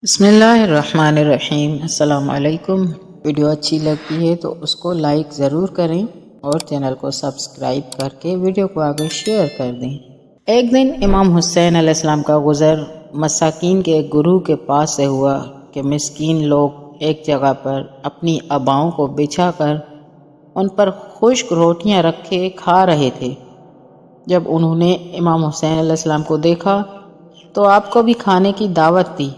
بسم اللہ الرحمن الرحیم۔ السلام علیکم۔ ویڈیو اچھی لگتی ہے تو اس کو لائک ضرور کریں اور چینل کو سبسکرائب کر کے ویڈیو کو آگے شیئر کر دیں۔ ایک دن امام حسین علیہ السلام کا گزر مساکین کے ایک گروہ کے پاس سے ہوا کہ مسکین لوگ ایک جگہ پر اپنی اباؤں کو بچھا کر ان پر خشک روٹیاں رکھے کھا رہے تھے۔ جب انہوں نے امام حسین علیہ السلام کو دیکھا تو آپ کو بھی کھانے کی دعوت دی۔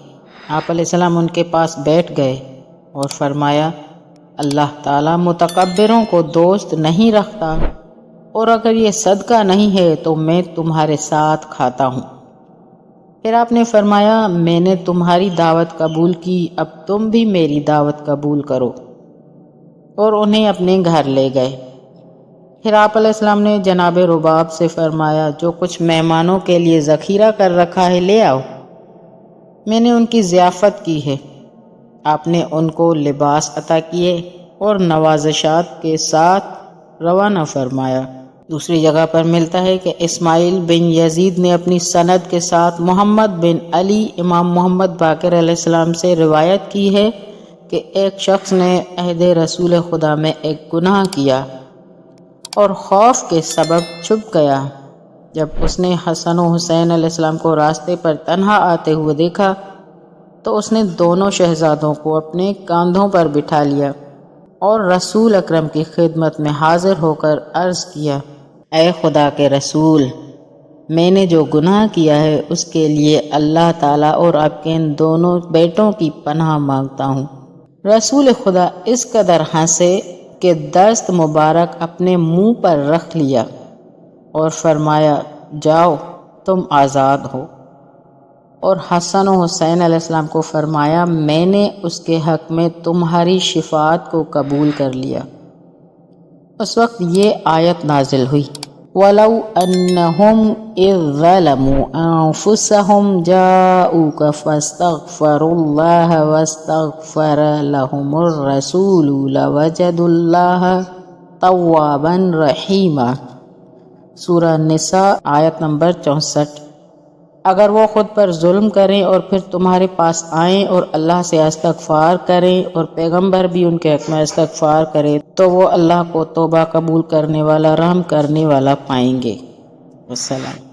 آپ علیہ السلام ان کے پاس بیٹھ گئے اور فرمایا، اللہ تعالیٰ متکبروں کو دوست نہیں رکھتا، اور اگر یہ صدقہ نہیں ہے تو میں تمہارے ساتھ کھاتا ہوں۔ پھر آپ نے فرمایا، میں نے تمہاری دعوت قبول کی، اب تم بھی میری دعوت قبول کرو، اور انہیں اپنے گھر لے گئے۔ پھر آپ علیہ السلام نے جناب رباب سے فرمایا، جو کچھ مہمانوں کے لیے ذخیرہ کر رکھا ہے لے آؤ، میں نے ان کی ضیافت کی ہے۔ آپ نے ان کو لباس عطا کیے اور نوازشات کے ساتھ روانہ فرمایا۔ دوسری جگہ پر ملتا ہے کہ اسماعیل بن یزید نے اپنی سند کے ساتھ محمد بن علی امام محمد باقر علیہ السلام سے روایت کی ہے کہ ایک شخص نے عہد رسول خدا میں ایک گناہ کیا اور خوف کے سبب چھپ گیا۔ جب اس نے حسن و حسین علیہ السلام کو راستے پر تنہا آتے ہوئے دیکھا تو اس نے دونوں شہزادوں کو اپنے کاندھوں پر بٹھا لیا اور رسول اکرم کی خدمت میں حاضر ہو کر عرض کیا، اے خدا کے رسول، میں نے جو گناہ کیا ہے اس کے لیے اللہ تعالیٰ اور آپ کے ان دونوں بیٹوں کی پناہ مانگتا ہوں۔ رسول خدا اس قدر ہنسے کہ دست مبارک اپنے منہ پر رکھ لیا اور فرمایا، جاؤ تم آزاد ہو۔ اور حسن و حسین علیہ السلام کو فرمایا، میں نے اس کے حق میں تمہاری شفاعت کو قبول کر لیا۔ اس وقت یہ آیت نازل ہوئی، وَلَوْ أَنَّهُمْ إِذ ظَلَمُوا أَنفُسَهُمْ جَاءُوكَ فَاسْتَغْفَرُوا اللَّهَ وَاسْتَغْفَرَ لَهُمُ الرَّسُولُ لَوَجَدُوا اللَّهَ تَوَّابًا رَحِيمًا۔ سورہ نساء آیت نمبر 64۔ اگر وہ خود پر ظلم کریں اور پھر تمہارے پاس آئیں اور اللہ سے استغفار کریں اور پیغمبر بھی ان کے حق میں استغفار کرے تو وہ اللہ کو توبہ قبول کرنے والا، رحم کرنے والا پائیں گے۔ والسلام۔